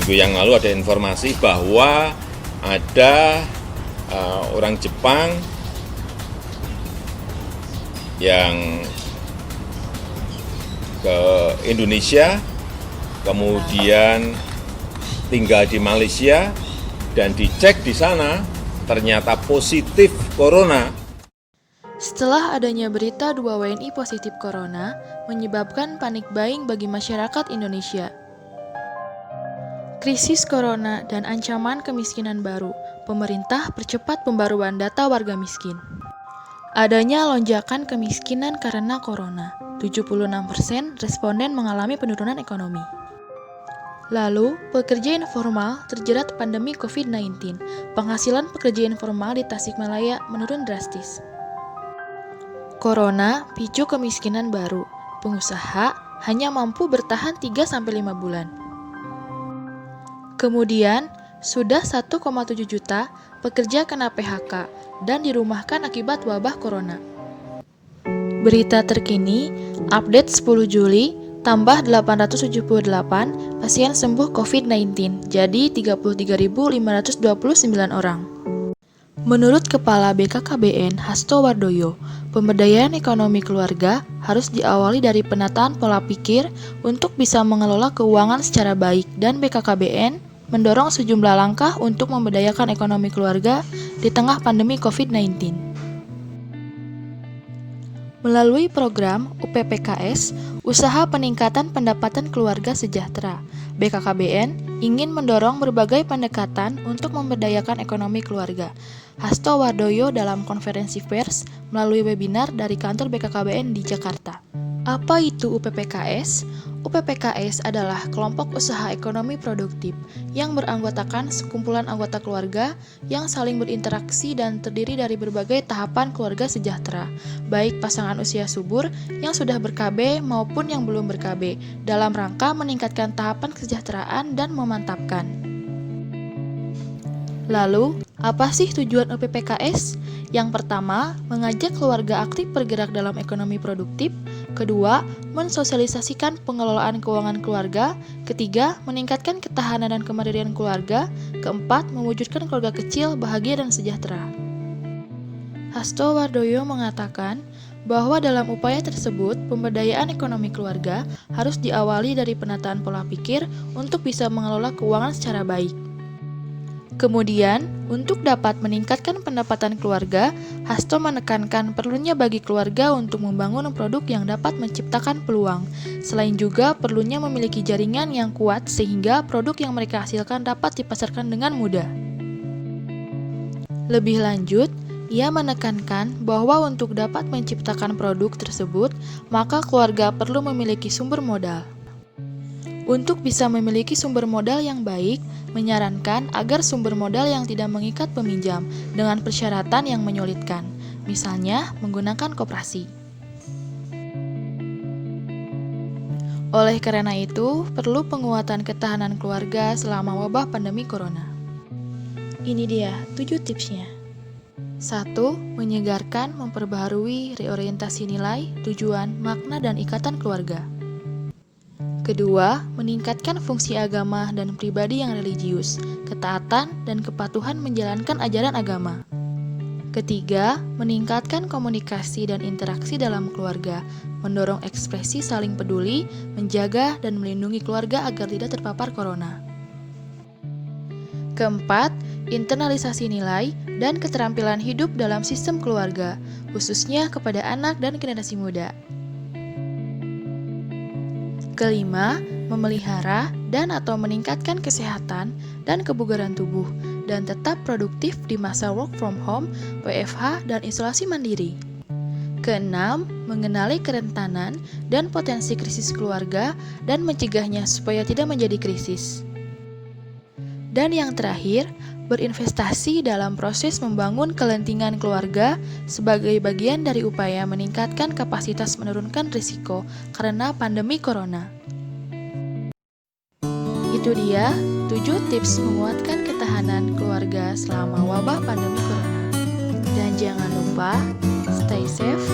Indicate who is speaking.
Speaker 1: minggu yang lalu ada informasi bahwa ada orang Jepang yang ke Indonesia, kemudian tinggal di Malaysia, dan dicek di sana ternyata positif corona.
Speaker 2: Setelah adanya berita 2 WNI positif corona, menyebabkan panik buying bagi masyarakat Indonesia. Krisis corona dan ancaman kemiskinan baru, pemerintah percepat pembaruan data warga miskin. Adanya lonjakan kemiskinan karena corona, 76% responden mengalami penurunan ekonomi. Lalu, pekerja informal terjerat pandemi COVID-19, penghasilan pekerja informal di Tasikmalaya menurun drastis. Corona picu kemiskinan baru, pengusaha hanya mampu bertahan 3-5 bulan. Kemudian, sudah 1,7 juta pekerja kena PHK dan dirumahkan akibat wabah corona. Berita terkini, update 10 Juli, tambah 878 pasien sembuh COVID-19, jadi 33.529 orang. Menurut Kepala BKKBN Hasto Wardoyo, pemberdayaan ekonomi keluarga harus diawali dari penataan pola pikir untuk bisa mengelola keuangan secara baik, dan BKKBN mendorong sejumlah langkah untuk memberdayakan ekonomi keluarga di tengah pandemi COVID-19. Melalui program UPPKS, Usaha Peningkatan Pendapatan Keluarga Sejahtera, BKKBN ingin mendorong berbagai pendekatan untuk memberdayakan ekonomi keluarga. Hasto Wardoyo dalam konferensi pers melalui webinar dari kantor BKKBN di Jakarta. Apa itu UPPKS? UPPKS adalah kelompok usaha ekonomi produktif yang beranggotakan sekumpulan anggota keluarga yang saling berinteraksi dan terdiri dari berbagai tahapan keluarga sejahtera, baik pasangan usia subur yang sudah ber-KB maupun yang belum ber-KB, dalam rangka meningkatkan tahapan kesejahteraan dan memantapkan. Lalu, apa sih tujuan UPPKS? Yang pertama, mengajak keluarga aktif bergerak dalam ekonomi produktif. Kedua, mensosialisasikan pengelolaan keuangan keluarga. Ketiga, meningkatkan ketahanan dan kemandirian keluarga. Keempat, mewujudkan keluarga kecil, bahagia dan sejahtera. Hasto Wardoyo mengatakan bahwa dalam upaya tersebut, pemberdayaan ekonomi keluarga harus diawali dari penataan pola pikir untuk bisa mengelola keuangan secara baik. Kemudian, untuk dapat meningkatkan pendapatan keluarga, Hasto menekankan perlunya bagi keluarga untuk membangun produk yang dapat menciptakan peluang. Selain juga perlunya memiliki jaringan yang kuat sehingga produk yang mereka hasilkan dapat dipasarkan dengan mudah. Lebih lanjut, ia menekankan bahwa untuk dapat menciptakan produk tersebut, maka keluarga perlu memiliki sumber modal. Untuk bisa memiliki sumber modal yang baik, menyarankan agar sumber modal yang tidak mengikat peminjam dengan persyaratan yang menyulitkan, misalnya menggunakan koperasi. Oleh karena itu, perlu penguatan ketahanan keluarga selama wabah pandemi corona. Ini dia 7 tipsnya. 1. Menyegarkan, memperbaharui reorientasi nilai, tujuan, makna, dan ikatan keluarga. Kedua, meningkatkan fungsi agama dan pribadi yang religius, ketaatan dan kepatuhan menjalankan ajaran agama. Ketiga, meningkatkan komunikasi dan interaksi dalam keluarga, mendorong ekspresi saling peduli, menjaga dan melindungi keluarga agar tidak terpapar corona. Keempat, internalisasi nilai dan keterampilan hidup dalam sistem keluarga, khususnya kepada anak dan generasi muda. Kelima, memelihara dan atau meningkatkan kesehatan dan kebugaran tubuh dan tetap produktif di masa work from home, WFH, dan isolasi mandiri. Keenam, mengenali kerentanan dan potensi krisis keluarga dan mencegahnya supaya tidak menjadi krisis. Dan yang terakhir, berinvestasi dalam proses membangun kelentingan keluarga sebagai bagian dari upaya meningkatkan kapasitas menurunkan risiko karena pandemi corona. Itu dia 7 tips menguatkan ketahanan keluarga selama wabah pandemi corona. Dan jangan lupa, stay safe,